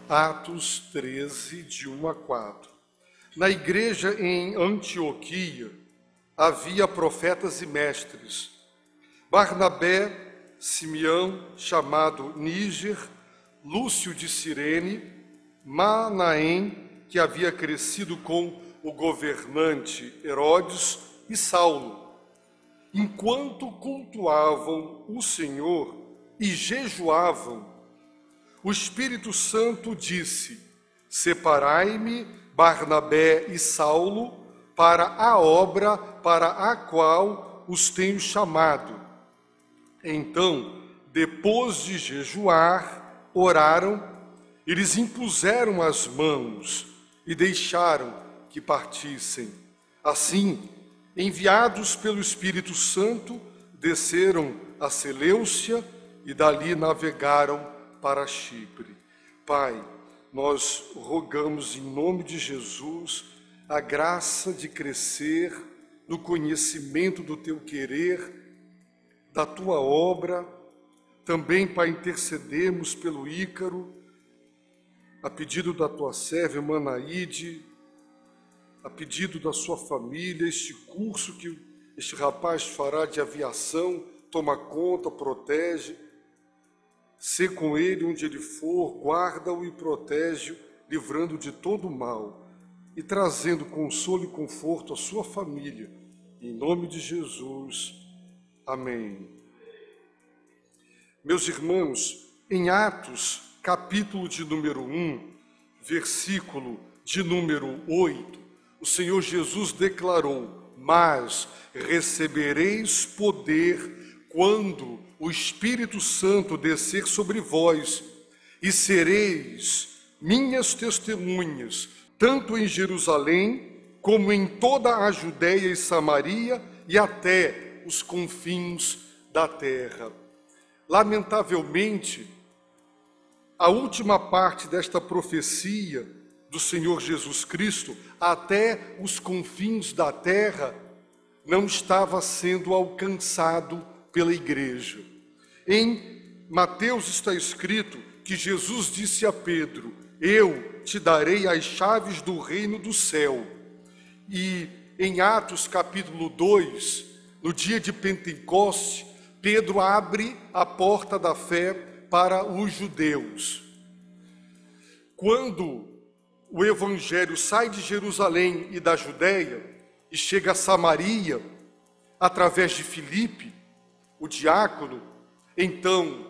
Atos 13, de 1 a 4. Na igreja em Antioquia havia profetas e mestres: Barnabé, Simeão, chamado Níger, Lúcio de Cirene, Manaém, que havia crescido com o governante Herodes, e Saulo. Enquanto cultuavam o Senhor e jejuavam, o Espírito Santo disse: Separai-me Barnabé e Saulo para a obra para a qual os tenho chamado. Então, depois de jejuar, oraram, eles impuseram as mãos e deixaram que partissem. Assim, enviados pelo Espírito Santo, desceram a Seleucia e dali navegaram para Chipre. Pai, nós rogamos em nome de Jesus a graça de crescer no conhecimento do Teu querer, da Tua obra. Também, Pai, intercedemos pelo Ícaro, a pedido da Tua serva Manaíde, a pedido da sua família, este curso que este rapaz fará de aviação, toma conta, protege. Sê com ele onde ele for, guarda-o e protege-o, livrando de todo o mal e trazendo consolo e conforto à sua família. Em nome de Jesus. Amém. Meus irmãos, em Atos, capítulo de número 1, versículo de número 8, o Senhor Jesus declarou: Mas recebereis poder quando o Espírito Santo descer sobre vós, e sereis minhas testemunhas, tanto em Jerusalém, como em toda a Judéia e Samaria, e até os confins da terra. Lamentavelmente, a última parte desta profecia do Senhor Jesus Cristo, até os confins da terra, não estava sendo alcançado pela igreja. Em Mateus está escrito que Jesus disse a Pedro: Eu te darei as chaves do reino do céu. E em Atos capítulo 2, no dia de Pentecoste, Pedro abre a porta da fé para os judeus. Quando o evangelho sai de Jerusalém e da Judéia e chega a Samaria, através de Filipe, o diácono, então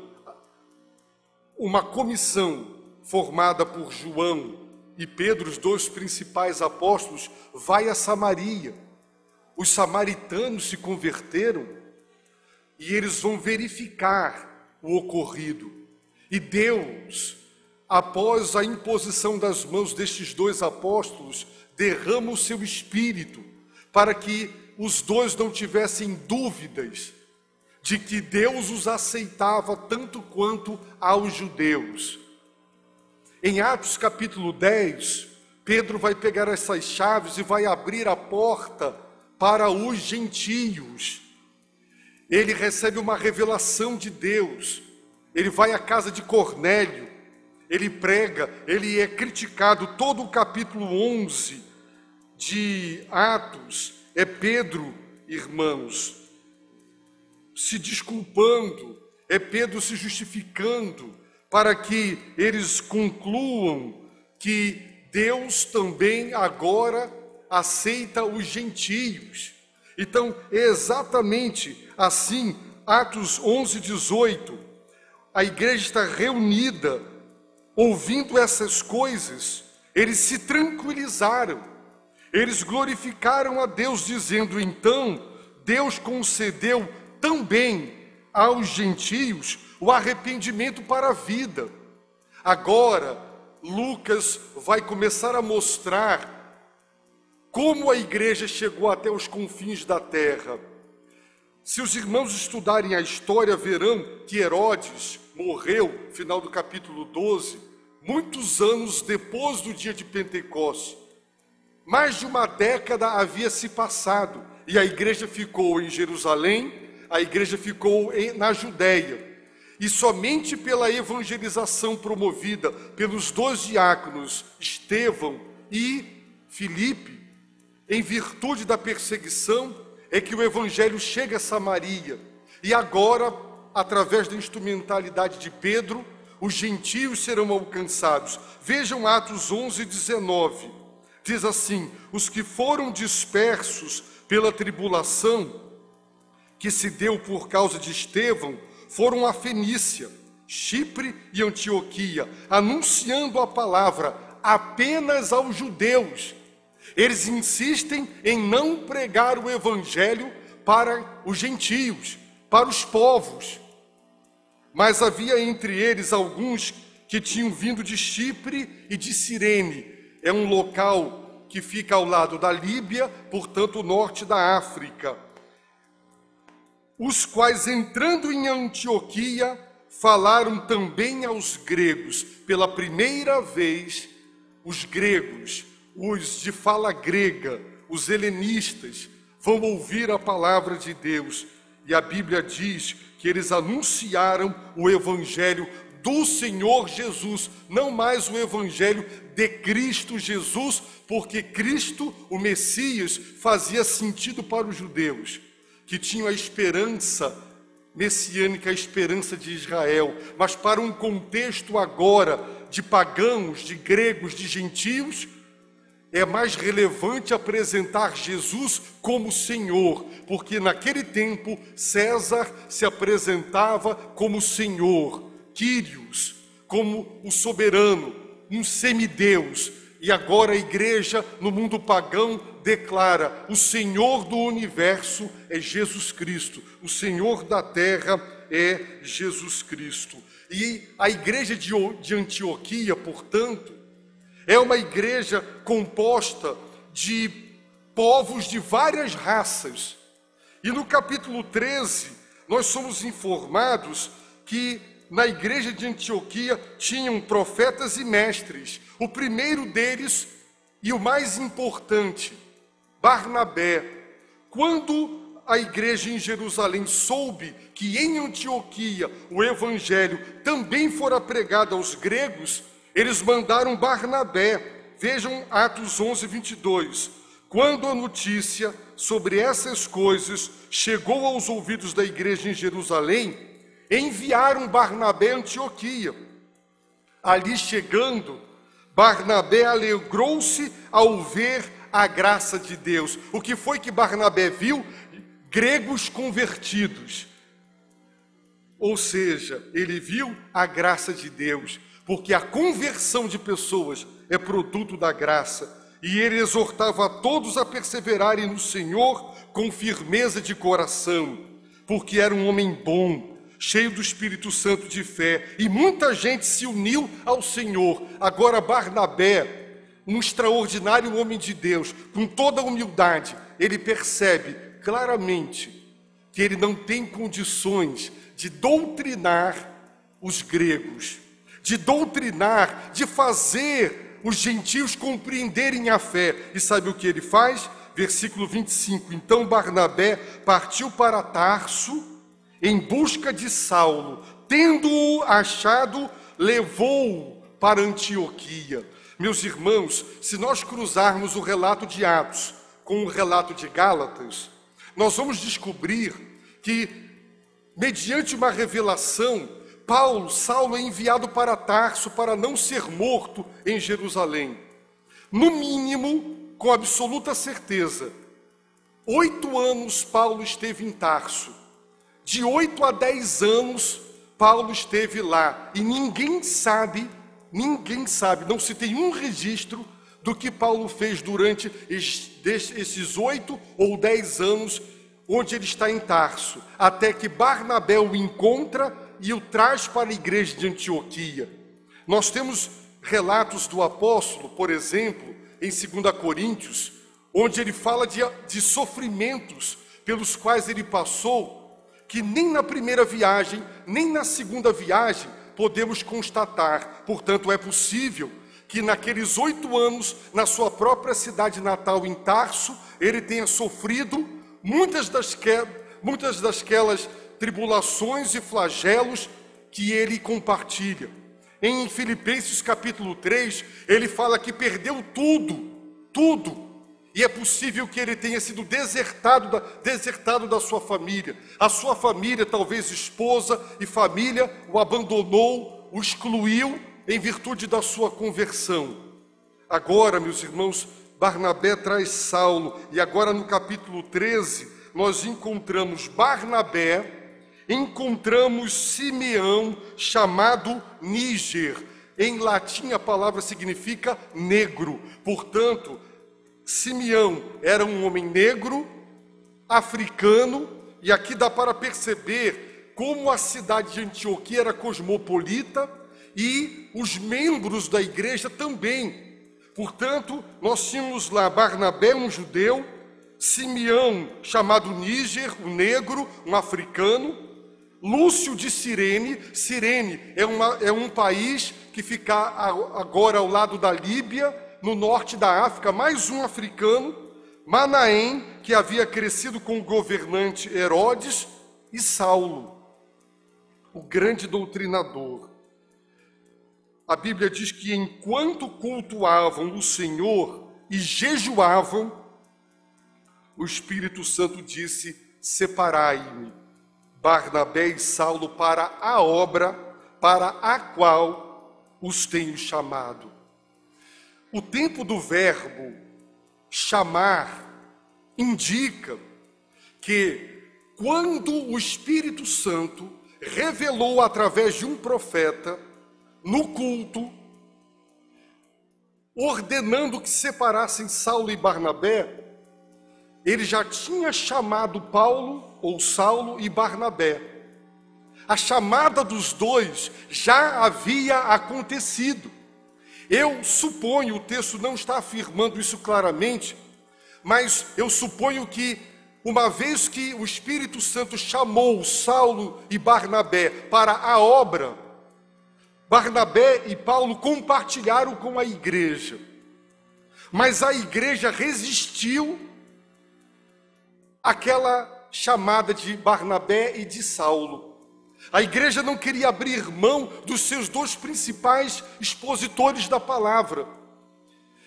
uma comissão formada por João e Pedro, os dois principais apóstolos, vai a Samaria. Os samaritanos se converteram e eles vão verificar o ocorrido. E Deus, após a imposição das mãos destes dois apóstolos, derrama o seu espírito para que os dois não tivessem dúvidas de que Deus os aceitava tanto quanto aos judeus. Em Atos capítulo 10, Pedro vai pegar essas chaves e vai abrir a porta para os gentios. Ele recebe uma revelação de Deus. Ele vai à casa de Cornélio, ele prega, ele é criticado. Todo o capítulo 11 de Atos é Pedro, irmãos, se desculpando, é Pedro se justificando, para que eles concluam que Deus também agora aceita os gentios. Então, é exatamente assim, Atos 11, 18, a igreja está reunida, ouvindo essas coisas, eles se tranquilizaram, eles glorificaram a Deus, dizendo: então, Deus concedeu também aos gentios o arrependimento para a vida. Agora, Lucas vai começar a mostrar como a igreja chegou até os confins da terra. Se os irmãos estudarem a história, verão que Herodes morreu, final do capítulo 12, muitos anos depois do dia de Pentecostes. Mais de uma década havia se passado, e a igreja ficou em Jerusalém, a igreja ficou na Judéia. E somente pela evangelização promovida pelos 2 diáconos, Estevão e Filipe, em virtude da perseguição, é que o evangelho chega a Samaria. E agora, através da instrumentalidade de Pedro, os gentios serão alcançados. Vejam Atos 11, 19. Diz assim: os que foram dispersos pela tribulação que se deu por causa de Estevão foram a Fenícia, Chipre e Antioquia, anunciando a palavra apenas aos judeus. Eles insistem em não pregar o evangelho para os gentios, para os povos. Mas havia entre eles alguns que tinham vindo de Chipre e de Cirene. É um local que fica ao lado da Líbia, portanto, o norte da África. Os quais, entrando em Antioquia, falaram também aos gregos. Pela primeira vez, os gregos, os de fala grega, os helenistas, vão ouvir a palavra de Deus. E a Bíblia diz que eles anunciaram o evangelho do Senhor Jesus, não mais o evangelho de Cristo Jesus, porque Cristo, o Messias, fazia sentido para os judeus, que tinham a esperança messiânica, a esperança de Israel. Mas para um contexto agora de pagãos, de gregos, de gentios, é mais relevante apresentar Jesus como Senhor, porque naquele tempo César se apresentava como Senhor, Quírios, como o soberano, um semideus. E agora a igreja no mundo pagão declara: o Senhor do universo é Jesus Cristo, o Senhor da terra é Jesus Cristo. E a igreja de Antioquia, portanto, é uma igreja composta de povos de várias raças. E no capítulo 13, nós somos informados que na igreja de Antioquia tinham profetas e mestres. O primeiro deles, e o mais importante, Barnabé. Quando a igreja em Jerusalém soube que em Antioquia o evangelho também fora pregado aos gregos, eles mandaram Barnabé. Vejam Atos 11, 22. Quando a notícia sobre essas coisas chegou aos ouvidos da igreja em Jerusalém, enviaram Barnabé a Antioquia. Ali chegando, Barnabé alegrou-se ao ver a graça de Deus. O que foi que Barnabé viu? Gregos convertidos. Ou seja, ele viu a graça de Deus, porque a conversão de pessoas é produto da graça. E ele exortava a todos a perseverarem no Senhor com firmeza de coração, porque era um homem bom, cheio do Espírito Santo de fé, e muita gente se uniu ao Senhor. Agora Barnabé, um extraordinário homem de Deus, com toda a humildade, ele percebe claramente que ele não tem condições de doutrinar os gregos, de doutrinar, de fazer os gentios compreenderem a fé. E sabe o que ele faz? Versículo 25. Então Barnabé partiu para Tarso em busca de Saulo. Tendo-o achado, levou-o para Antioquia. Meus irmãos, se nós cruzarmos o relato de Atos com o relato de Gálatas, nós vamos descobrir que, mediante uma revelação, Saulo é enviado para Tarso para não ser morto em Jerusalém. No mínimo, com absoluta certeza, 8 anos Paulo esteve em Tarso. De 8 a 10 anos, Paulo esteve lá. E ninguém sabe, não se tem um registro do que Paulo fez durante esses 8 ou 10 anos onde ele está em Tarso, até que Barnabé o encontra e o traz para a igreja de Antioquia. Nós temos relatos do apóstolo, por exemplo, em 2 Coríntios, onde ele fala de sofrimentos pelos quais ele passou, que nem na primeira viagem, nem na segunda viagem podemos constatar. Portanto, é possível que naqueles 8 anos, na sua própria cidade natal, em Tarso, ele tenha sofrido muitas dasquelas tribulações e flagelos que ele compartilha. Em Filipenses capítulo 3, ele fala que perdeu tudo. E é possível que ele tenha sido desertado da sua família. A sua família, talvez esposa e família, o abandonou, o excluiu em virtude da sua conversão. Agora, meus irmãos, Barnabé traz Saulo. E agora no capítulo 13, nós encontramos Barnabé, encontramos Simeão, chamado Níger. Em latim a palavra significa negro. Portanto, Simeão era um homem negro, africano, e aqui dá para perceber como a cidade de Antioquia era cosmopolita e os membros da igreja também. Portanto, nós tínhamos lá Barnabé, um judeu, Simeão, chamado Níger, um negro, um africano, Lúcio de Cirene. Cirene é um país que fica agora ao lado da Líbia, no norte da África, mais um africano, Manaém, que havia crescido com o governante Herodes, e Saulo, o grande doutrinador. A Bíblia diz que enquanto cultuavam o Senhor e jejuavam, o Espírito Santo disse: separai-me, Barnabé e Saulo, para a obra para a qual os tenho chamado. O tempo do verbo chamar indica que quando o Espírito Santo revelou através de um profeta no culto, ordenando que separassem Saulo e Barnabé, ele já tinha chamado Paulo ou Saulo e Barnabé. A chamada dos dois já havia acontecido. Eu suponho, o texto não está afirmando isso claramente, mas eu suponho que, uma vez que o Espírito Santo chamou Saulo e Barnabé para a obra, Barnabé e Paulo compartilharam com a igreja, mas a igreja resistiu àquela chamada de Barnabé e de Saulo. A igreja não queria abrir mão dos seus dois principais expositores da palavra.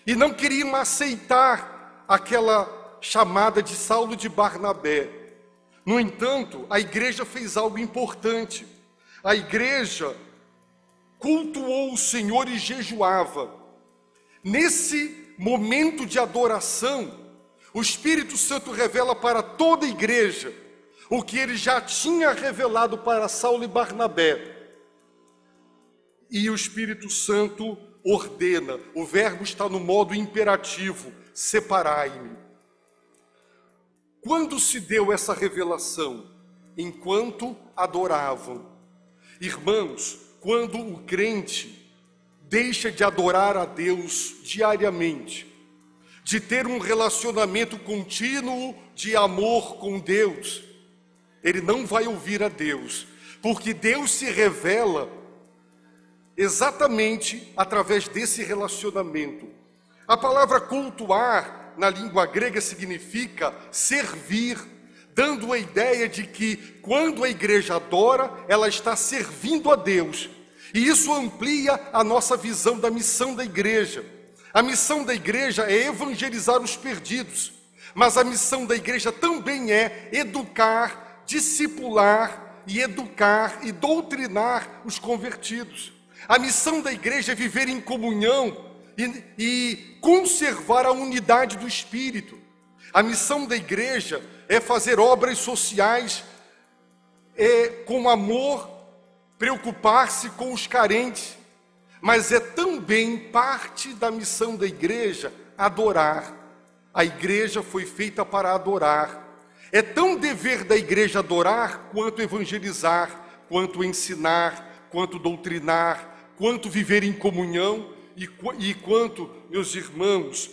E não queriam aceitar aquela chamada de Saulo e de Barnabé. No entanto, a igreja fez algo importante. A igreja cultuou o Senhor e jejuava. Nesse momento de adoração, o Espírito Santo revela para toda a igreja o que ele já tinha revelado para Saulo e Barnabé. E o Espírito Santo ordena, o verbo está no modo imperativo, separai-me. Quando se deu essa revelação? Enquanto adoravam. Irmãos, quando o crente deixa de adorar a Deus diariamente, de ter um relacionamento contínuo de amor com Deus, ele não vai ouvir a Deus, porque Deus se revela exatamente através desse relacionamento. A palavra cultuar, na língua grega, significa servir, dando a ideia de que quando a igreja adora, ela está servindo a Deus. E isso amplia a nossa visão da missão da igreja. A missão da igreja é evangelizar os perdidos, mas a missão da igreja também é educar, discipular e educar e doutrinar os convertidos. A missão da igreja é viver em comunhão e conservar a unidade do Espírito. A missão da igreja é fazer obras sociais com amor, preocupar-se com os carentes, mas é também parte da missão da igreja adorar. A igreja foi feita para adorar. É tão dever da igreja adorar quanto evangelizar, quanto ensinar, quanto doutrinar, quanto viver em comunhão e quanto, meus irmãos,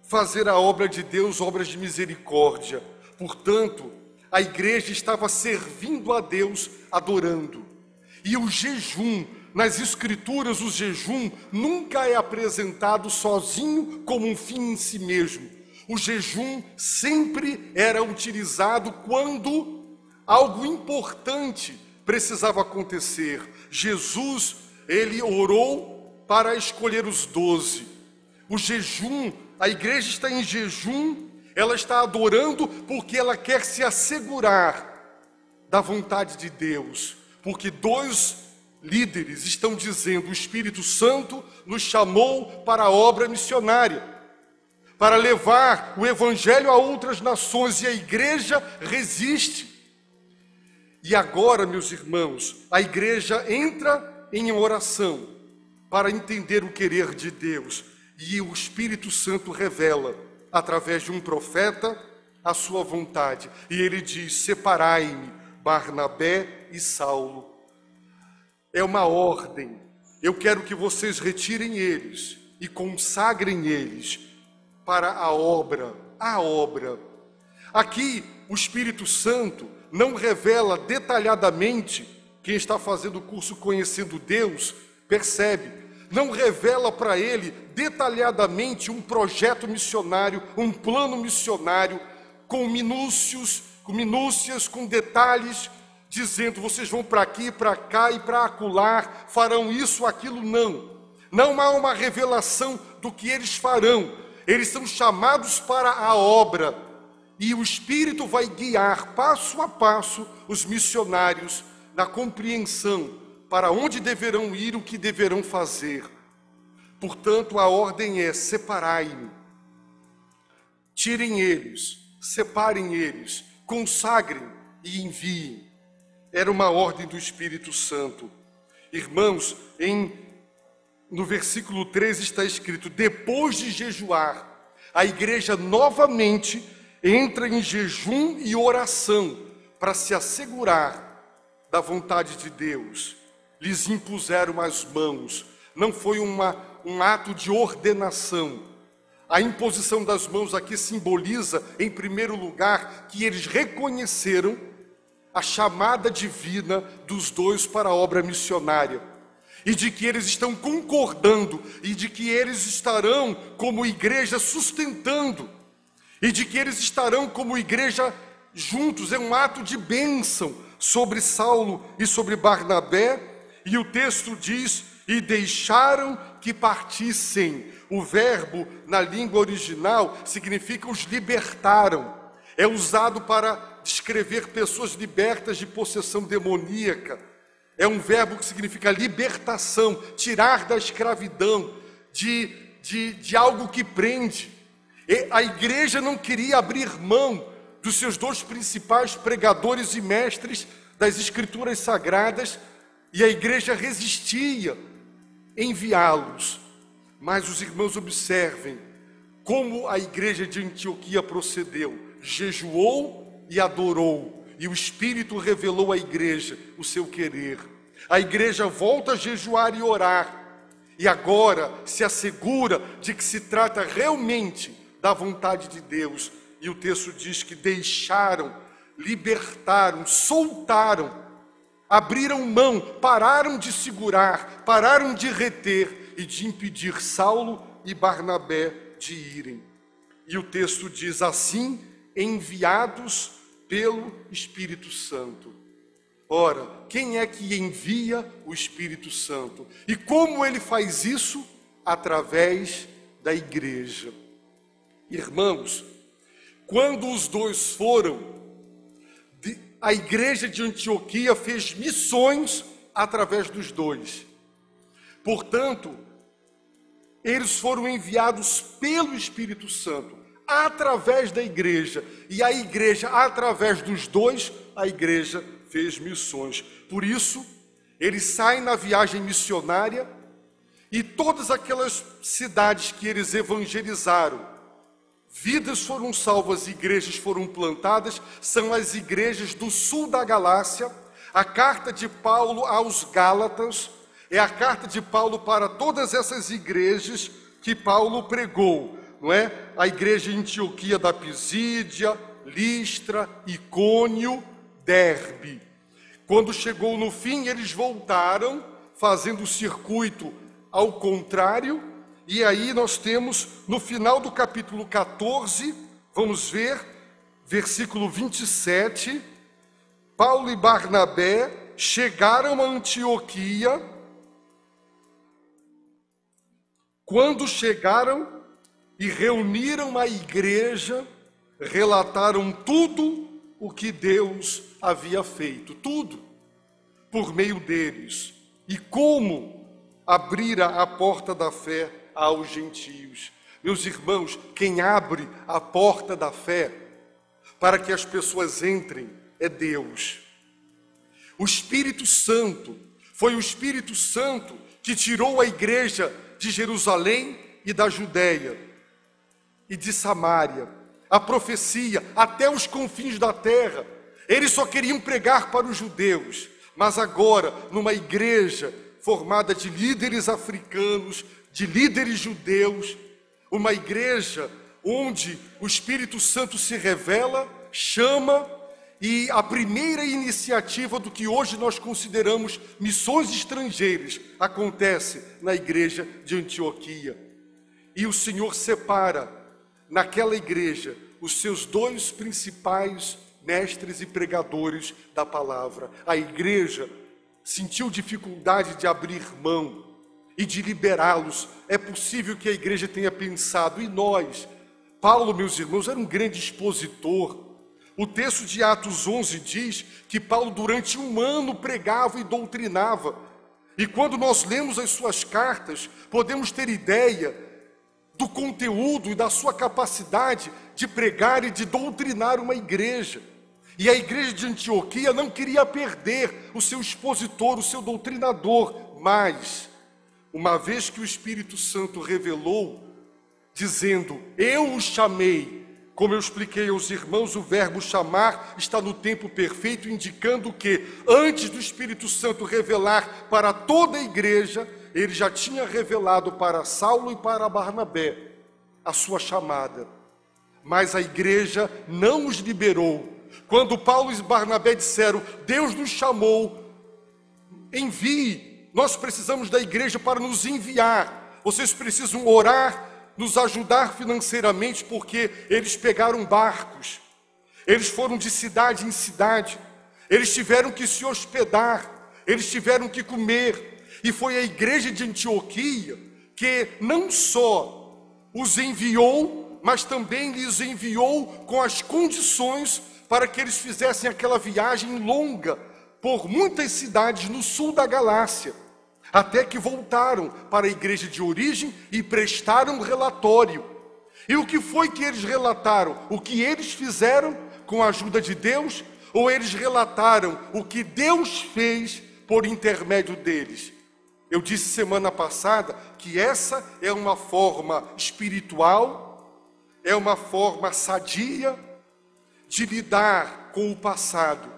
fazer a obra de Deus, obras de misericórdia. Portanto, a igreja estava servindo a Deus, adorando. E o jejum, nas Escrituras, o jejum nunca é apresentado sozinho como um fim em si mesmo. O jejum sempre era utilizado quando algo importante precisava acontecer. Jesus, ele orou para escolher os 12. O jejum, a igreja está em jejum, ela está adorando porque ela quer se assegurar da vontade de Deus. Porque 2 líderes estão dizendo: o Espírito Santo nos chamou para a obra missionária, para levar o evangelho a outras nações, e a igreja resiste. E agora, meus irmãos, a igreja entra em oração para entender o querer de Deus, e o Espírito Santo revela, através de um profeta, a sua vontade. E ele diz: separai-me Barnabé e Saulo. É uma ordem. Eu quero que vocês retirem eles e consagrem eles para a obra. A obra. Aqui, o Espírito Santo não revela detalhadamente. Quem está fazendo o curso Conhecendo Deus, percebe. Não revela para ele detalhadamente um projeto missionário, um plano missionário, com minúcias, com detalhes, dizendo: vocês vão para aqui, para cá e para acolá, farão isso, aquilo. Não há uma revelação do que eles farão. Eles são chamados para a obra, e o Espírito vai guiar passo a passo os missionários na compreensão para onde deverão ir, o que deverão fazer. Portanto, a ordem é: separai-me, tirem eles, separem eles, consagrem e enviem. Era uma ordem do Espírito Santo. Irmãos, no versículo 13 está escrito: depois de jejuar, a igreja novamente entra em jejum e oração para se assegurar da vontade de Deus. Lhes impuseram as mãos. Não foi um ato de ordenação. A imposição das mãos aqui simboliza, em primeiro lugar, que eles reconheceram a chamada divina dos 2 para a obra missionária, e de que eles estão concordando, e de que eles estarão como igreja sustentando, e de que eles estarão como igreja juntos. É um ato de bênção sobre Saulo e sobre Barnabé. E o texto diz: e deixaram que partissem. O verbo na língua original significa os libertaram. É usado para descrever pessoas libertas de possessão demoníaca. É um verbo que significa libertação, tirar da escravidão, de algo que prende. E a igreja não queria abrir mão dos seus 2 principais pregadores e mestres das Escrituras Sagradas, e a igreja resistia enviá-los. Mas os irmãos observem como a igreja de Antioquia procedeu: jejuou e adorou, e o Espírito revelou à igreja o seu querer. A igreja volta a jejuar e orar, e agora se assegura de que se trata realmente da vontade de Deus. E o texto diz que deixaram, libertaram, soltaram, abriram mão, pararam de segurar, pararam de reter e de impedir Saulo e Barnabé de irem. E o texto diz assim: enviados pelo Espírito Santo. Ora, quem é que envia o Espírito Santo? E como ele faz isso? Através da igreja. Irmãos, quando os 2 foram, a igreja de Antioquia fez missões através dos 2. Portanto, eles foram enviados pelo Espírito Santo, através da igreja. E a igreja, através dos 2, a igreja fez missões. Por isso, eles saem na viagem missionária, e todas aquelas cidades que eles evangelizaram, vidas foram salvas, igrejas foram plantadas. São as igrejas do sul da Galácia. A carta de Paulo aos Gálatas é a carta de Paulo para todas essas igrejas que Paulo pregou, não é? A igreja em Antioquia da Pisídia, Listra, Icônio, Derbe. Quando chegou no fim, eles voltaram, fazendo o circuito ao contrário. E aí nós temos, no final do capítulo 14, vamos ver, versículo 27, Paulo e Barnabé chegaram a Antioquia. Quando chegaram e reuniram a igreja, relataram tudo o que Deus havia feito, tudo, por meio deles, e como abrira a porta da fé aos gentios. Meus irmãos, quem abre a porta da fé para que as pessoas entrem é Deus. O Espírito Santo, foi o Espírito Santo que tirou a igreja de Jerusalém e da Judéia e de Samaria, a profecia até os confins da terra. Eles só queriam pregar para os judeus, mas agora, numa igreja formada de líderes africanos, de líderes judeus, uma igreja onde o Espírito Santo se revela, chama, e a primeira iniciativa do que hoje nós consideramos missões estrangeiras acontece na igreja de Antioquia. E o Senhor separa naquela igreja os seus dois principais mestres e pregadores da palavra. A igreja sentiu dificuldade de abrir mão e de liberá-los. É possível que a igreja tenha pensado, e nós? Paulo, meus irmãos, era um grande expositor. O texto de Atos 11 diz que Paulo durante 1 ano pregava e doutrinava. E quando nós lemos as suas cartas, podemos ter ideia do conteúdo e da sua capacidade de pregar e de doutrinar uma igreja. E a igreja de Antioquia não queria perder o seu expositor, o seu doutrinador, mas, uma vez que o Espírito Santo revelou, dizendo, eu o chamei. Como eu expliquei aos irmãos, o verbo chamar está no tempo perfeito, indicando que antes do Espírito Santo revelar para toda a igreja, ele já tinha revelado para Saulo e para Barnabé a sua chamada. Mas a igreja não os liberou. Quando Paulo e Barnabé disseram, Deus nos chamou, envie, nós precisamos da igreja para nos enviar. Vocês precisam orar, nos ajudar financeiramente, porque eles pegaram barcos, eles foram de cidade em cidade, eles tiveram que se hospedar, eles tiveram que comer, e foi a igreja de Antioquia que não só os enviou, mas também lhes enviou com as condições para que eles fizessem aquela viagem longa por muitas cidades no sul da Galácia, até que voltaram para a igreja de origem e prestaram um relatório. E o que foi que eles relataram? O que eles fizeram com a ajuda de Deus? Ou eles relataram o que Deus fez por intermédio deles? Eu disse semana passada que essa é uma forma espiritual, é uma forma sadia de lidar com o passado,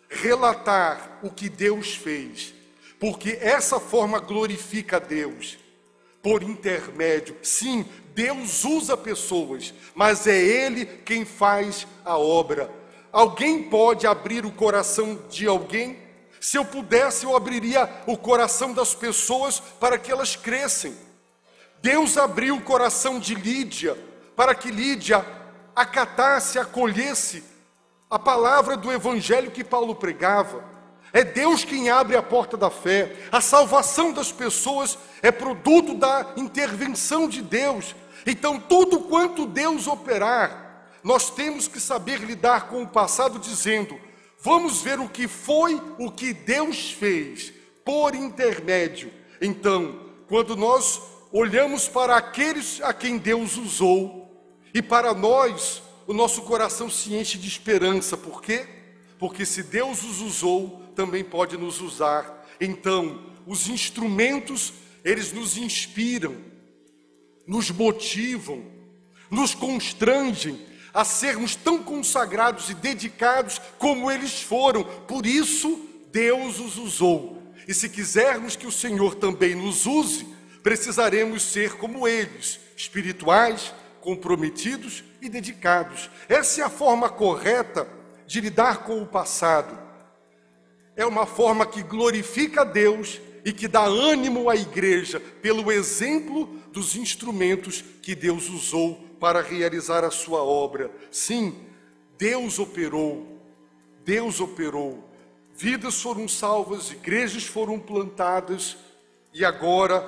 relatar o que Deus fez. Porque essa forma glorifica a Deus, por intermédio. Sim, Deus usa pessoas, mas é Ele quem faz a obra. Alguém pode abrir o coração de alguém? Se eu pudesse, eu abriria o coração das pessoas para que elas crescem. Deus abriu o coração de Lídia, para que Lídia acatasse, acolhesse a palavra do evangelho que Paulo pregava. É Deus quem abre a porta da fé. A salvação das pessoas é produto da intervenção de Deus. Então, tudo quanto Deus operar, nós temos que saber lidar com o passado dizendo, vamos ver o que foi, o que Deus fez, por intermédio. Então, quando nós olhamos para aqueles a quem Deus usou, e para nós, o nosso coração se enche de esperança. Por quê? Porque se Deus os usou, também pode nos usar. Então, os instrumentos, eles nos inspiram, nos motivam, nos constrangem a sermos tão consagrados e dedicados como eles foram. Por isso, Deus os usou. E se quisermos que o Senhor também nos use, precisaremos ser como eles, espirituais, comprometidos e dedicados. Essa é a forma correta de lidar com o passado. É uma forma que glorifica a Deus e que dá ânimo à igreja pelo exemplo dos instrumentos que Deus usou para realizar a sua obra. Sim, Deus operou. vidas foram salvas, igrejas foram plantadas, e agora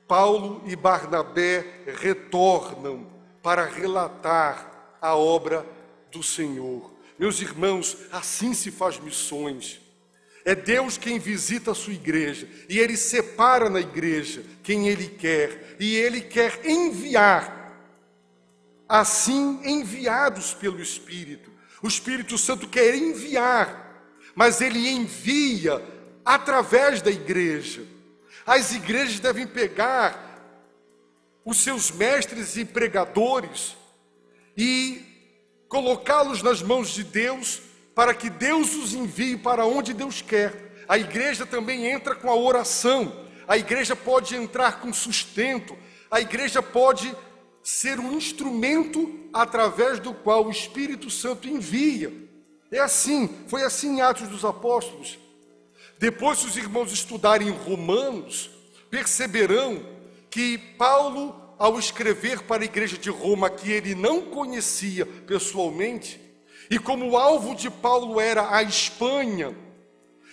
Paulo e Barnabé retornam para relatar a obra do Senhor. Meus irmãos, assim se faz missões. É Deus quem visita a sua igreja, e Ele separa na igreja quem Ele quer, e Ele quer enviar, assim enviados pelo Espírito. O Espírito Santo quer enviar, mas Ele envia através da igreja. As igrejas devem pegar os seus mestres e pregadores e colocá-los nas mãos de Deus, para que Deus os envie para onde Deus quer. A igreja também entra com a oração, a igreja pode entrar com sustento, a igreja pode ser um instrumento através do qual o Espírito Santo envia. É assim, foi assim em Atos dos Apóstolos. Depois, se os irmãos estudarem Romanos, perceberão que Paulo, ao escrever para a igreja de Roma, que ele não conhecia pessoalmente, e como o alvo de Paulo era a Espanha,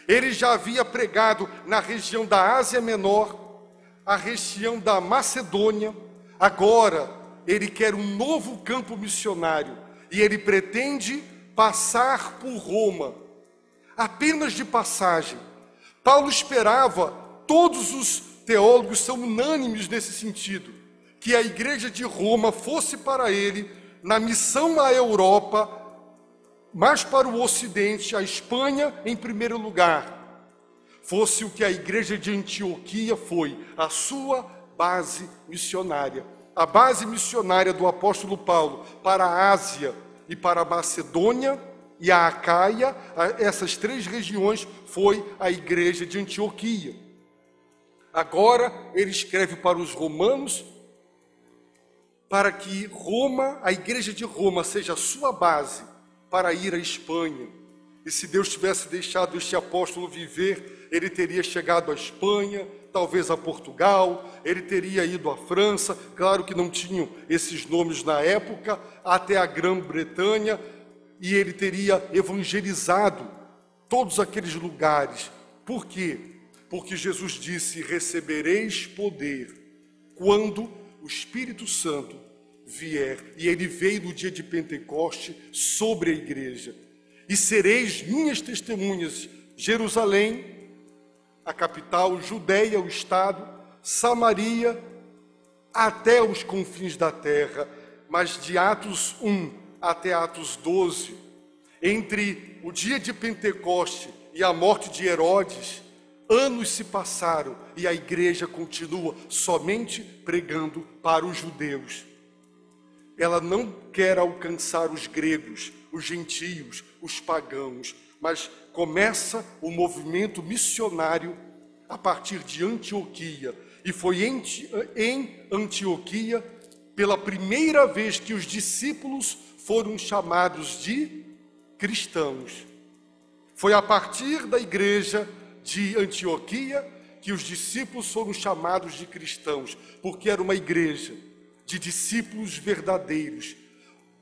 ele já havia pregado na região da Ásia Menor, a região da Macedônia. Agora ele quer um novo campo missionário, e ele pretende passar por Roma, apenas de passagem. Paulo esperava, todos os teólogos são unânimes nesse sentido, que a igreja de Roma fosse para ele, na missão à Europa, mas para o Ocidente, a Espanha em primeiro lugar, fosse o que a igreja de Antioquia foi, a sua base missionária. A base missionária do apóstolo Paulo para a Ásia e para a Macedônia e a Acaia, essas três regiões, foi a igreja de Antioquia. Agora ele escreve para os romanos, para que Roma, a igreja de Roma, seja a sua base para ir à Espanha. E se Deus tivesse deixado este apóstolo viver, ele teria chegado à Espanha, talvez a Portugal, ele teria ido à França, claro que não tinham esses nomes na época, até a Grã-Bretanha, e ele teria evangelizado todos aqueles lugares. Por quê? Porque Jesus disse: recebereis poder quando o Espírito Santo vier. E ele veio no dia de Pentecoste sobre a igreja. E sereis minhas testemunhas, Jerusalém, a capital, Judeia, o estado, Samaria, até os confins da terra. Mas de Atos 1 até Atos 12, entre o dia de Pentecoste e a morte de Herodes, anos se passaram e a igreja continua somente pregando para os judeus. Ela não quer alcançar os gregos, os gentios, os pagãos, mas começa o movimento missionário a partir de Antioquia. E foi em Antioquia, pela primeira vez, que os discípulos foram chamados de cristãos. Foi a partir da igreja de Antioquia que os discípulos foram chamados de cristãos, porque era uma igreja de discípulos verdadeiros,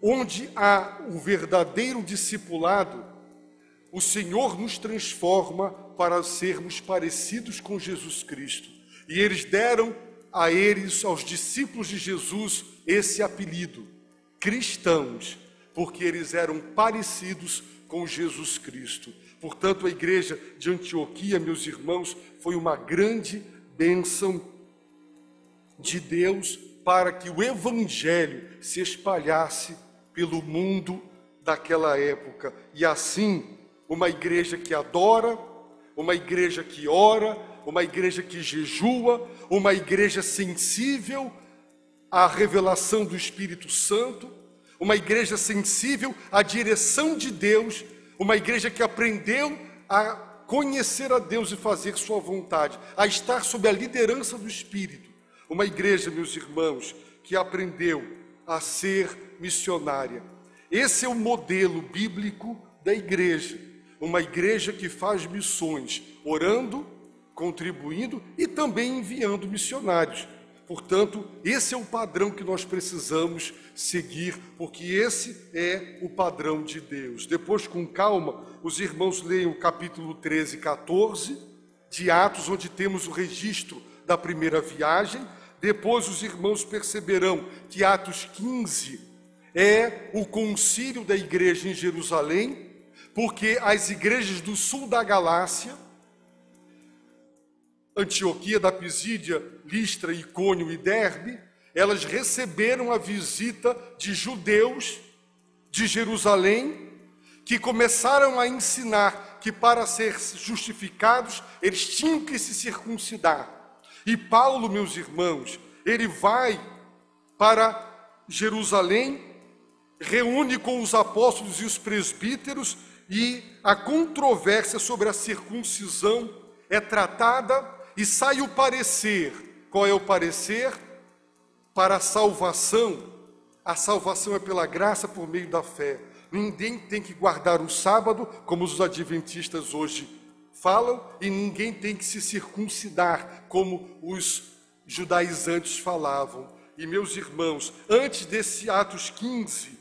onde há o verdadeiro discipulado. O Senhor nos transforma para sermos parecidos com Jesus Cristo. E eles deram a eles, aos discípulos de Jesus, esse apelido, cristãos, porque eles eram parecidos com Jesus Cristo. Portanto, a igreja de Antioquia, meus irmãos, foi uma grande bênção de Deus para que o evangelho se espalhasse pelo mundo daquela época. E assim, uma igreja que adora, uma igreja que ora, uma igreja que jejua, uma igreja sensível à revelação do Espírito Santo, uma igreja sensível à direção de Deus, uma igreja que aprendeu a conhecer a Deus e fazer sua vontade, a estar sob a liderança do Espírito. Uma igreja, meus irmãos, que aprendeu a ser missionária. Esse é o modelo bíblico da igreja. Uma igreja que faz missões, orando, contribuindo e também enviando missionários. Portanto, esse é o padrão que nós precisamos seguir, porque esse é o padrão de Deus. Depois, com calma, os irmãos leiam o capítulo 13 e 14 de Atos, onde temos o registro da primeira viagem. Depois os irmãos perceberão que Atos 15 é o concílio da igreja em Jerusalém, porque as igrejas do sul da Galácia, Antioquia da Pisídia, Listra, Icônio e Derbe, elas receberam a visita de judeus de Jerusalém, que começaram a ensinar que para ser justificados, eles tinham que se circuncidar. E Paulo, meus irmãos, ele vai para Jerusalém, reúne com os apóstolos e os presbíteros, e a controvérsia sobre a circuncisão é tratada, e sai o parecer. Qual é o parecer? Para a salvação é pela graça por meio da fé. Ninguém tem que guardar o sábado, como os adventistas hoje falam, e ninguém tem que se circuncidar, como os judaizantes falavam. E, meus irmãos, antes desse Atos 15,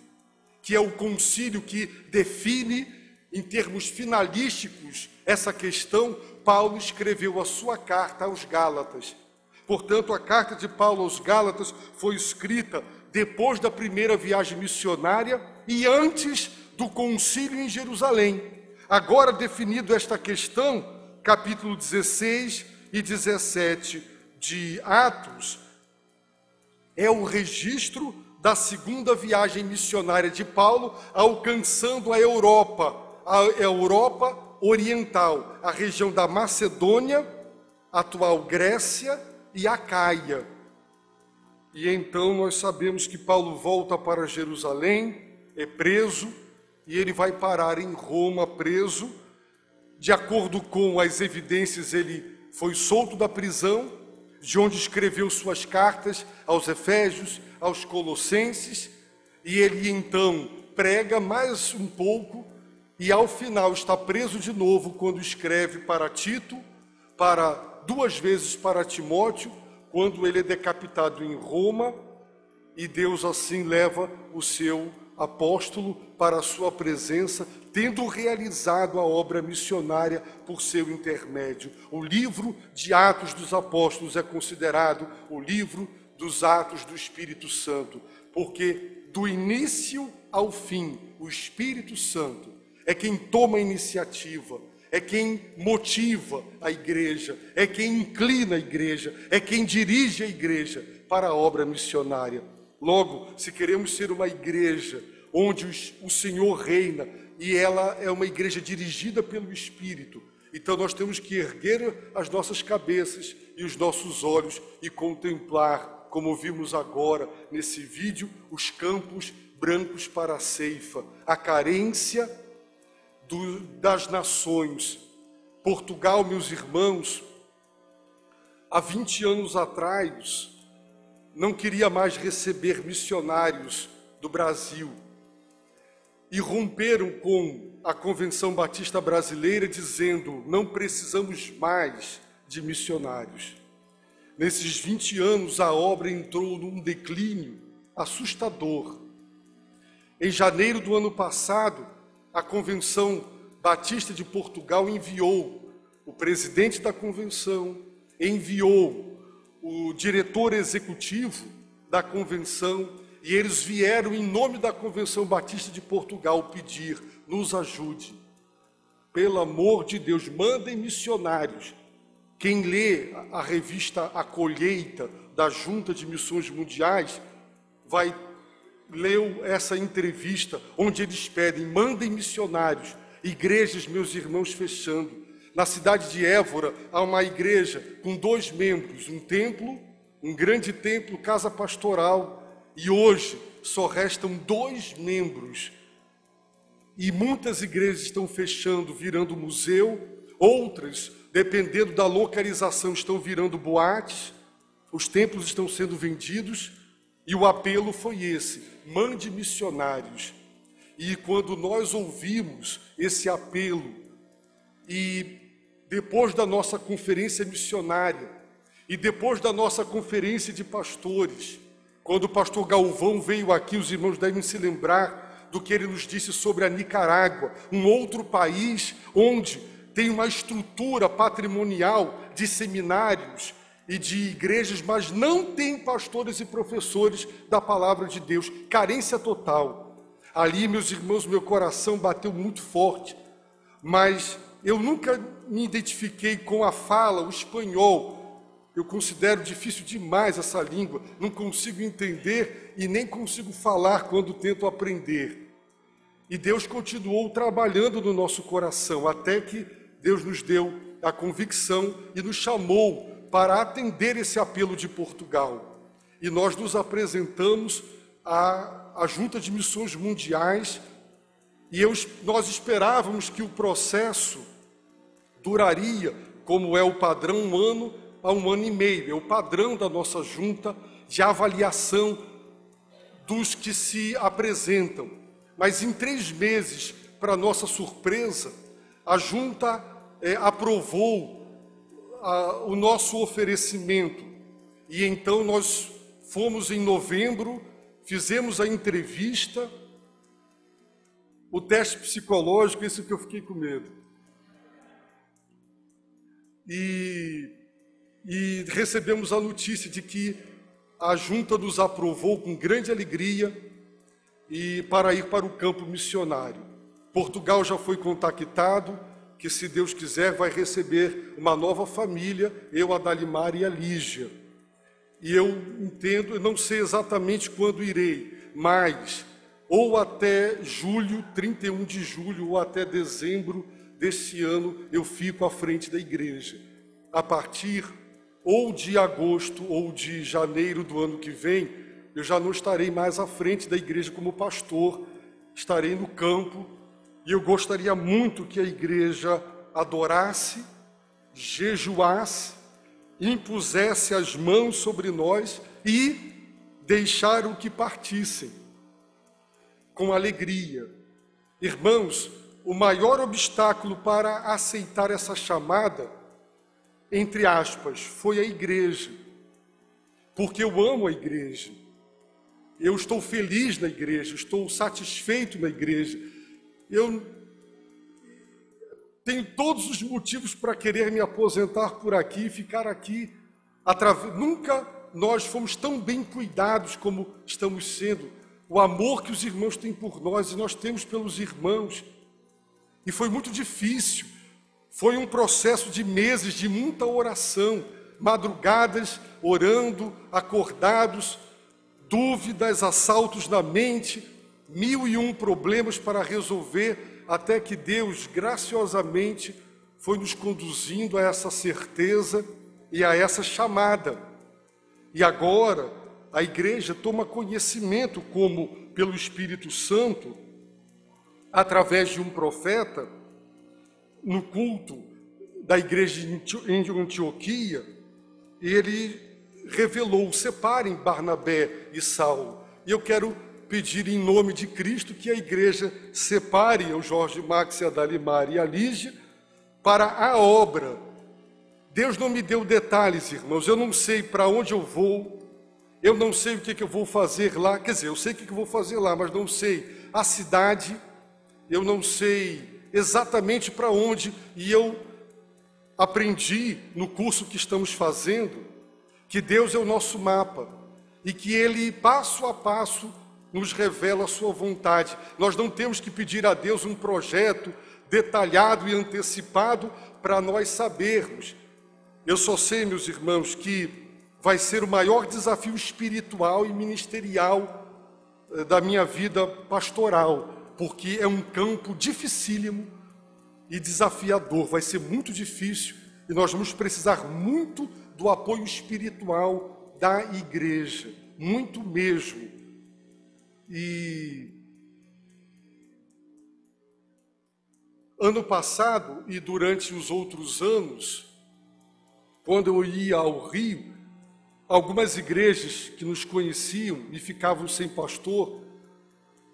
que é o concílio que define, em termos finalísticos, essa questão, Paulo escreveu a sua carta aos Gálatas. Portanto, a carta de Paulo aos Gálatas foi escrita depois da primeira viagem missionária e antes do concílio em Jerusalém. Agora definido esta questão, capítulo 16 e 17 de Atos, é o registro da segunda viagem missionária de Paulo, alcançando a Europa Oriental, a região da Macedônia, atual Grécia e Acaia. E então nós sabemos que Paulo volta para Jerusalém, é preso, e ele vai parar em Roma preso. De acordo com as evidências, ele foi solto da prisão, de onde escreveu suas cartas aos Efésios, aos Colossenses, e ele então prega mais um pouco, e ao final está preso de novo quando escreve para Tito, duas vezes para Timóteo, quando ele é decapitado em Roma, e Deus assim leva o seu apóstolo para a sua presença, tendo realizado a obra missionária por seu intermédio. O livro de Atos dos Apóstolos é considerado o livro dos Atos do Espírito Santo, porque do início ao fim, o Espírito Santo é quem toma a iniciativa, é quem motiva a igreja, é quem inclina a igreja, é quem dirige a igreja para a obra missionária. Logo, se queremos ser uma igreja onde o Senhor reina, e ela é uma igreja dirigida pelo Espírito, então nós temos que erguer as nossas cabeças e os nossos olhos e contemplar, como vimos agora nesse vídeo, os campos brancos para a ceifa, a carência das nações. Portugal, meus irmãos, há 20 anos atrás, não queria mais receber missionários do Brasil e romperam com a Convenção Batista Brasileira dizendo: não precisamos mais de missionários. Nesses 20 anos a obra entrou num declínio assustador. Em janeiro do ano passado, a Convenção Batista de Portugal enviou o presidente da convenção, enviou o diretor executivo da convenção, e eles vieram em nome da Convenção Batista de Portugal pedir: nos ajude. Pelo amor de Deus, mandem missionários. Quem lê a revista A Colheita da Junta de Missões Mundiais leu essa entrevista onde eles pedem: mandem missionários. Igrejas, meus irmãos, fechando. Na cidade de Évora há uma igreja com 2 membros, um templo, um grande templo, casa pastoral, e hoje só restam 2 membros. E muitas igrejas estão fechando, virando museu, outras, dependendo da localização, estão virando boates, os templos estão sendo vendidos. E o apelo foi esse: mande missionários. E quando nós ouvimos esse apelo, e depois da nossa conferência missionária, E depois da nossa conferência de pastores, quando o pastor Galvão veio aqui, os irmãos devem se lembrar do que ele nos disse sobre a Nicarágua, um outro país onde tem uma estrutura patrimonial de seminários e de igrejas, mas não tem pastores e professores da palavra de Deus, carência total. Ali, meus irmãos, meu coração bateu muito forte, mas eu nunca me identifiquei com a fala, o espanhol. Eu considero difícil demais essa língua, não consigo entender e nem consigo falar quando tento aprender. E Deus continuou trabalhando no nosso coração, até que Deus nos deu a convicção e nos chamou para atender esse apelo de Portugal. E nós nos apresentamos à Junta de Missões Mundiais e nós esperávamos que o processo duraria, como é o padrão, 1 ano a 1 ano e meio. É o padrão da nossa junta de avaliação dos que se apresentam. Mas em 3 meses, para nossa surpresa, a junta aprovou o nosso oferecimento. E então nós fomos em novembro, fizemos a entrevista, o teste psicológico, esse que eu fiquei com medo. E recebemos a notícia de que a junta nos aprovou com grande alegria e para ir para o campo missionário. Portugal já foi contactado, que se Deus quiser vai receber uma nova família, eu, a Dalimar e a Lígia. E eu entendo, eu não sei exatamente quando irei, mas ou até julho, 31 de julho, ou até dezembro deste ano, eu fico à frente da igreja. A partir ou de agosto ou de janeiro do ano que vem, eu já não estarei mais à frente da igreja como pastor, estarei no campo, e eu gostaria muito que a igreja adorasse, jejuasse, impusesse as mãos sobre nós e deixaram que partissem com alegria. Irmãos, o maior obstáculo para aceitar essa chamada, entre aspas, foi a igreja, porque eu amo a igreja, eu estou feliz na igreja, estou satisfeito na igreja, eu tenho todos os motivos para querer me aposentar por aqui e ficar aqui. Nunca nós fomos tão bem cuidados como estamos sendo. O amor que os irmãos têm por nós e nós temos pelos irmãos. E foi muito difícil. Foi um processo de meses de muita oração, madrugadas orando, acordados, dúvidas, assaltos na mente, 1001 problemas para resolver, até que Deus graciosamente foi nos conduzindo a essa certeza e a essa chamada. E agora a igreja toma conhecimento, como pelo Espírito Santo, através de um profeta, no culto da igreja em Antioquia, ele revelou: separem Barnabé e Saulo. E eu quero pedir em nome de Cristo que a igreja separe o Jorge Max, a Dalimar e a Lígia para a obra. Deus não me deu detalhes, irmãos, eu não sei para onde eu vou, eu não sei o que eu vou fazer lá, quer dizer, eu sei o que eu vou fazer lá, mas não sei a cidade, eu não sei exatamente para onde, e eu aprendi no curso que estamos fazendo que Deus é o nosso mapa e que Ele, passo a passo, nos revela a sua vontade. Nós não temos que pedir a Deus um projeto detalhado e antecipado para nós sabermos. Eu só sei, meus irmãos, que vai ser o maior desafio espiritual e ministerial da minha vida pastoral, porque é um campo dificílimo e desafiador, vai ser muito difícil e nós vamos precisar muito do apoio espiritual da igreja, muito mesmo. E ano passado e durante os outros anos, quando eu ia ao Rio, algumas igrejas que nos conheciam e ficavam sem pastor,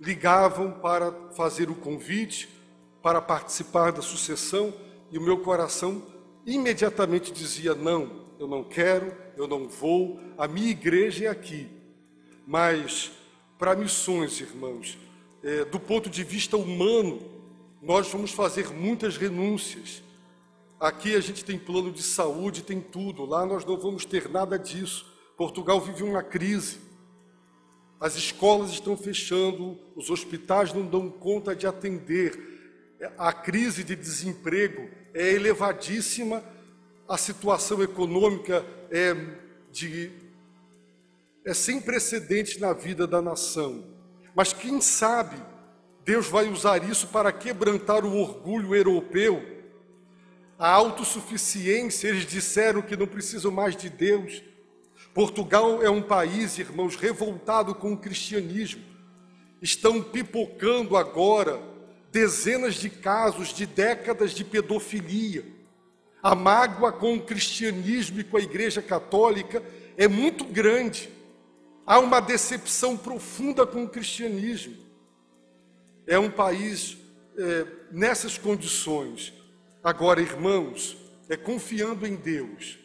ligavam para fazer o convite, para participar da sucessão, e o meu coração imediatamente dizia: não, eu não quero, eu não vou, a minha igreja é aqui. Mas, para missões, irmãos, do ponto de vista humano, nós vamos fazer muitas renúncias. Aqui a gente tem plano de saúde, tem tudo. Lá nós não vamos ter nada disso. Portugal vive uma crise. As escolas estão fechando, os hospitais não dão conta de atender. A crise de desemprego é elevadíssima. A situação econômica é sem precedentes na vida da nação. Mas quem sabe Deus vai usar isso para quebrantar o orgulho europeu, a autossuficiência. Eles disseram que não precisam mais de Deus. Portugal é um país, irmãos, revoltado com o cristianismo. Estão pipocando agora dezenas de casos de décadas de pedofilia. A mágoa com o cristianismo e com a Igreja Católica é muito grande. Há uma decepção profunda com o cristianismo. É um país nessas condições. Agora, irmãos, é confiando em Deus,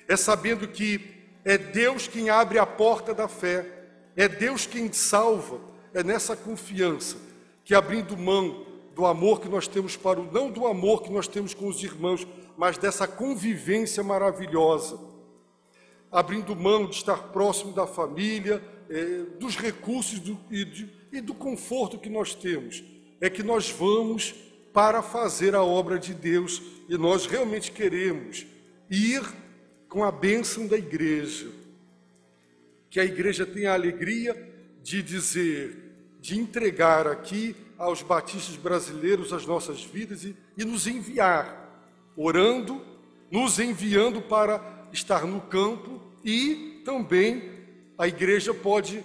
é sabendo que é Deus quem abre a porta da fé, é Deus quem salva. É nessa confiança que, abrindo mão do amor que nós temos não do amor que nós temos com os irmãos, mas dessa convivência maravilhosa, abrindo mão de estar próximo da família, dos recursos e do conforto que nós temos, é que nós vamos para fazer a obra de Deus, e nós realmente queremos ir com a bênção da igreja, que a igreja tenha a alegria de dizer, de entregar aqui aos batistas brasileiros as nossas vidas e nos enviar, orando, nos enviando para estar no campo, e também a igreja pode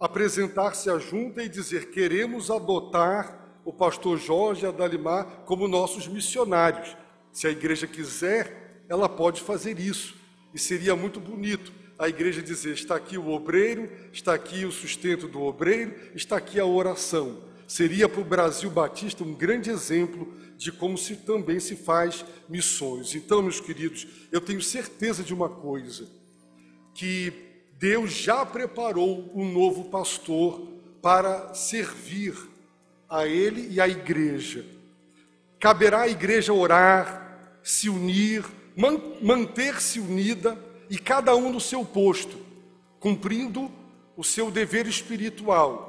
apresentar-se à junta e dizer: queremos adotar o pastor Jorge e a Dalimar como nossos missionários. Se a igreja quiser, ela pode fazer isso. E seria muito bonito a igreja dizer: está aqui o obreiro, está aqui o sustento do obreiro, está aqui a oração. Seria para o Brasil Batista um grande exemplo de como também se faz missões. Então, meus queridos, eu tenho certeza de uma coisa, que Deus já preparou um novo pastor para servir a ele e à igreja. Caberá à igreja orar, se unir, manter-se unida, e cada um no seu posto, cumprindo o seu dever espiritual.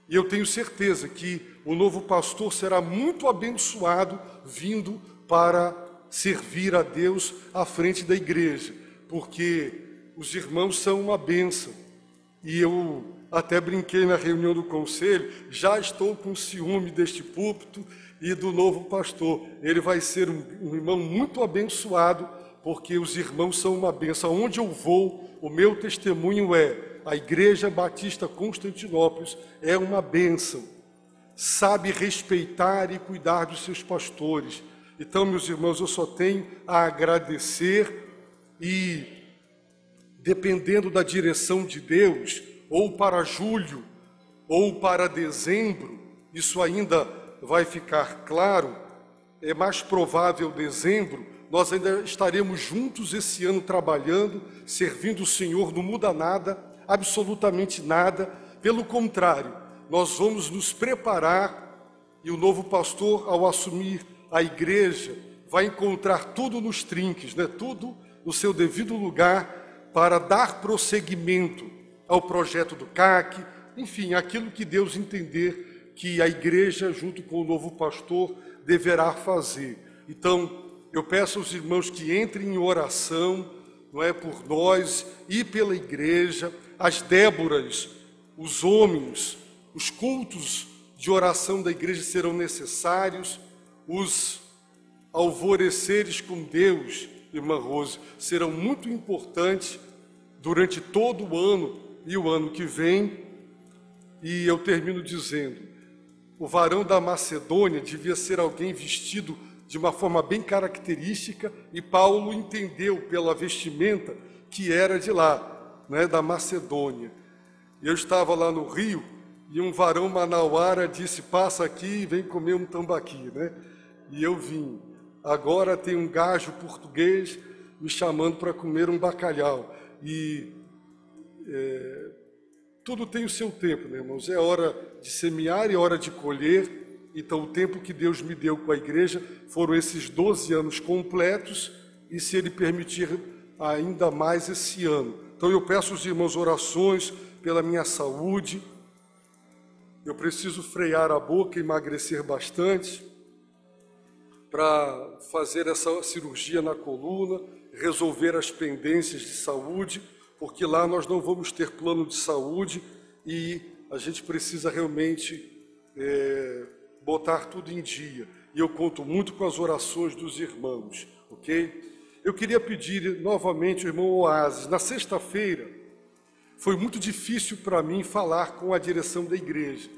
E eu tenho certeza que o novo pastor será muito abençoado vindo para servir a Deus à frente da igreja, porque os irmãos são uma bênção. E eu até brinquei na reunião do conselho: já estou com ciúme deste púlpito e do novo pastor. Ele vai ser um irmão muito abençoado, porque os irmãos são uma bênção. Onde eu vou, o meu testemunho a Igreja Batista Constantinópolis é uma bênção. Sabe respeitar e cuidar dos seus pastores. Então, meus irmãos, eu só tenho a agradecer, e dependendo da direção de Deus, ou para julho, ou para dezembro, isso ainda vai ficar claro, é mais provável dezembro, nós ainda estaremos juntos esse ano trabalhando, servindo o Senhor. Não muda nada, absolutamente nada, pelo contrário, nós vamos nos preparar, e o novo pastor, ao assumir a igreja, vai encontrar tudo nos trinques, tudo no seu devido lugar, para dar prosseguimento ao projeto do CAC, enfim, aquilo que Deus entender que a igreja, junto com o novo pastor, deverá fazer. Então, eu peço aos irmãos que entrem em oração, por nós e pela igreja, as Déboras, os homens, os cultos de oração da igreja serão necessários, os alvoreceres com Deus, irmã Rose, serão muito importantes durante todo o ano e o ano que vem. E eu termino dizendo: o varão da Macedônia devia ser alguém vestido de uma forma bem característica, e Paulo entendeu pela vestimenta que era de lá, da Macedônia. Eu estava lá no Rio, e um varão manauara disse: passa aqui e vem comer um tambaqui, E eu vim. Agora tem um gajo português me chamando para comer um bacalhau. E tudo tem o seu tempo, né, irmãos? É hora de semear e é hora de colher. Então, o tempo que Deus me deu com a igreja foram esses 12 anos completos, e se Ele permitir, ainda mais esse ano. Então, eu peço aos irmãos orações pela minha saúde. Eu preciso frear a boca, emagrecer bastante, para fazer essa cirurgia na coluna, resolver as pendências de saúde, porque lá nós não vamos ter plano de saúde e a gente precisa realmente botar tudo em dia. E eu conto muito com as orações dos irmãos, ok? Eu queria pedir novamente ao irmão Oasis. Na sexta-feira, foi muito difícil para mim falar com a direção da igreja,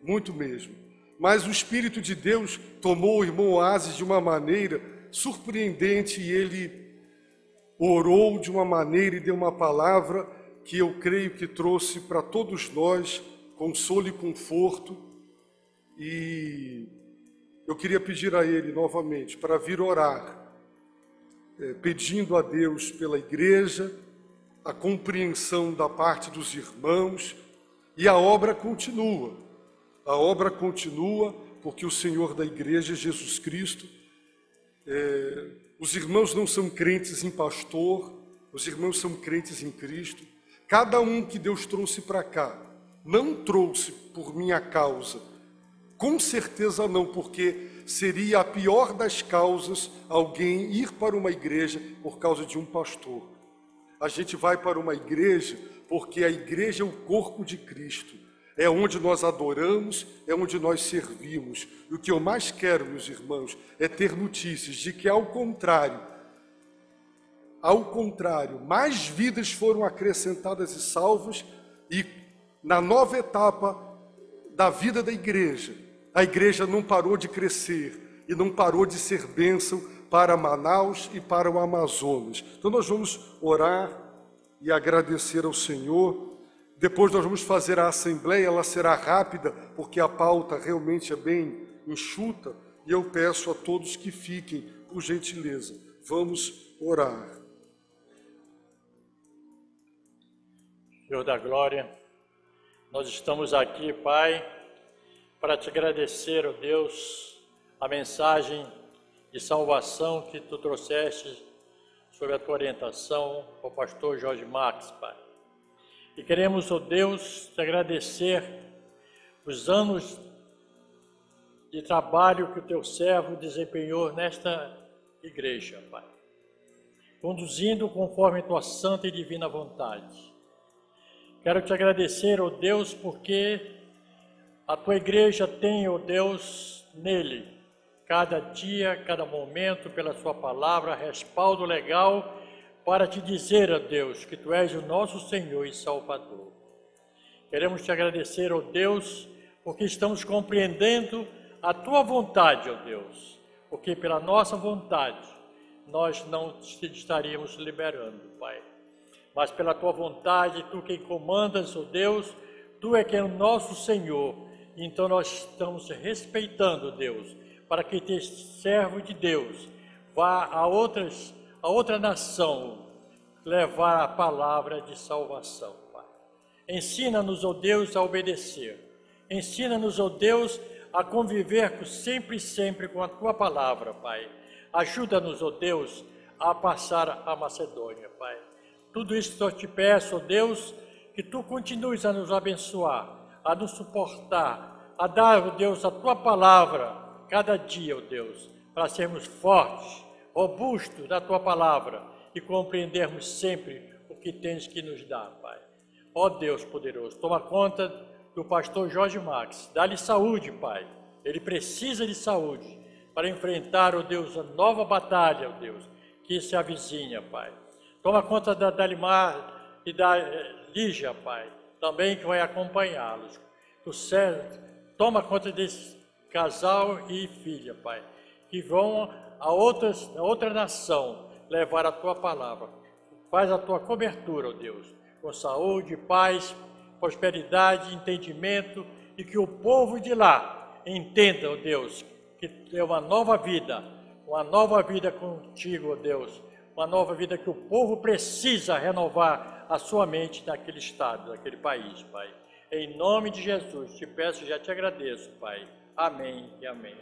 muito mesmo. Mas o Espírito de Deus tomou o irmão Oasis de uma maneira surpreendente e ele orou de uma maneira e deu uma palavra que eu creio que trouxe para todos nós consolo e conforto. E eu queria pedir a ele novamente para vir orar, pedindo a Deus pela igreja, a compreensão da parte dos irmãos, e a obra continua. A obra continua porque o Senhor da igreja é Jesus Cristo. Os irmãos não são crentes em pastor, os irmãos são crentes em Cristo. Cada um que Deus trouxe para cá, não trouxe por minha causa, com certeza não, porque seria a pior das causas alguém ir para uma igreja por causa de um pastor. A gente vai para uma igreja porque a igreja é o corpo de Cristo. É onde nós adoramos, é onde nós servimos. E o que eu mais quero, meus irmãos, é ter notícias de que, ao contrário, mais vidas foram acrescentadas e salvas, e na nova etapa da vida da igreja, a igreja não parou de crescer e não parou de ser bênção para Manaus e para o Amazonas. Então nós vamos orar e agradecer ao Senhor. Depois nós vamos fazer a assembleia, ela será rápida, porque a pauta realmente é bem enxuta, e eu peço a todos que fiquem, por gentileza. Vamos orar. Senhor da glória, nós estamos aqui, Pai, para te agradecer, ó Deus, a mensagem de salvação que tu trouxeste sob a tua orientação ao pastor Jorge Marques, Pai. E queremos, ó Deus, te agradecer os anos de trabalho que o teu servo desempenhou nesta igreja, Pai, conduzindo conforme tua santa e divina vontade. Quero te agradecer, ó Deus, porque a tua igreja tem, ó Deus, nele, cada dia, cada momento, pela sua palavra, respaldo legal para te dizer, ó Deus, que tu és o nosso Senhor e Salvador. Queremos te agradecer, ó Deus, porque estamos compreendendo a tua vontade, ó Deus, porque pela nossa vontade nós não te estaríamos liberando, Pai. Mas pela tua vontade, tu quem comandas, ó Deus, tu é quem é o nosso Senhor. Então nós estamos respeitando, Deus, para que este servo de Deus vá a outra nação levar a palavra de salvação, Pai. Ensina-nos, ó Deus, a obedecer. Ensina-nos, ó Deus, a conviver sempre com a tua palavra, Pai. Ajuda-nos, ó Deus, a passar a Macedônia, Pai. Tudo isso eu te peço, ó Deus, que tu continues a nos abençoar, a nos suportar, a dar, ó Deus, a tua palavra cada dia, ó Deus, para sermos fortes, robustos na tua palavra e compreendermos sempre o que tens que nos dar, Pai. Ó Deus poderoso, toma conta do pastor Jorge Marques, dá-lhe saúde, Pai. Ele precisa de saúde para enfrentar, ó Deus, a nova batalha, ó Deus, que se avizinha, Pai. Toma conta da Dalimar e da Lígia, Pai, também que vai acompanhá-los. Toma conta desse casal e filha, Pai, que vão a outra nação levar a tua palavra. Faz a tua cobertura, ó Deus, com saúde, paz, prosperidade, entendimento, e que o povo de lá entenda, ó Deus, que é uma nova vida, uma nova vida contigo, ó Deus, uma nova vida que o povo precisa renovar a sua mente naquele estado, naquele país, Pai. Em nome de Jesus, te peço e já te agradeço, Pai. Amém e amém.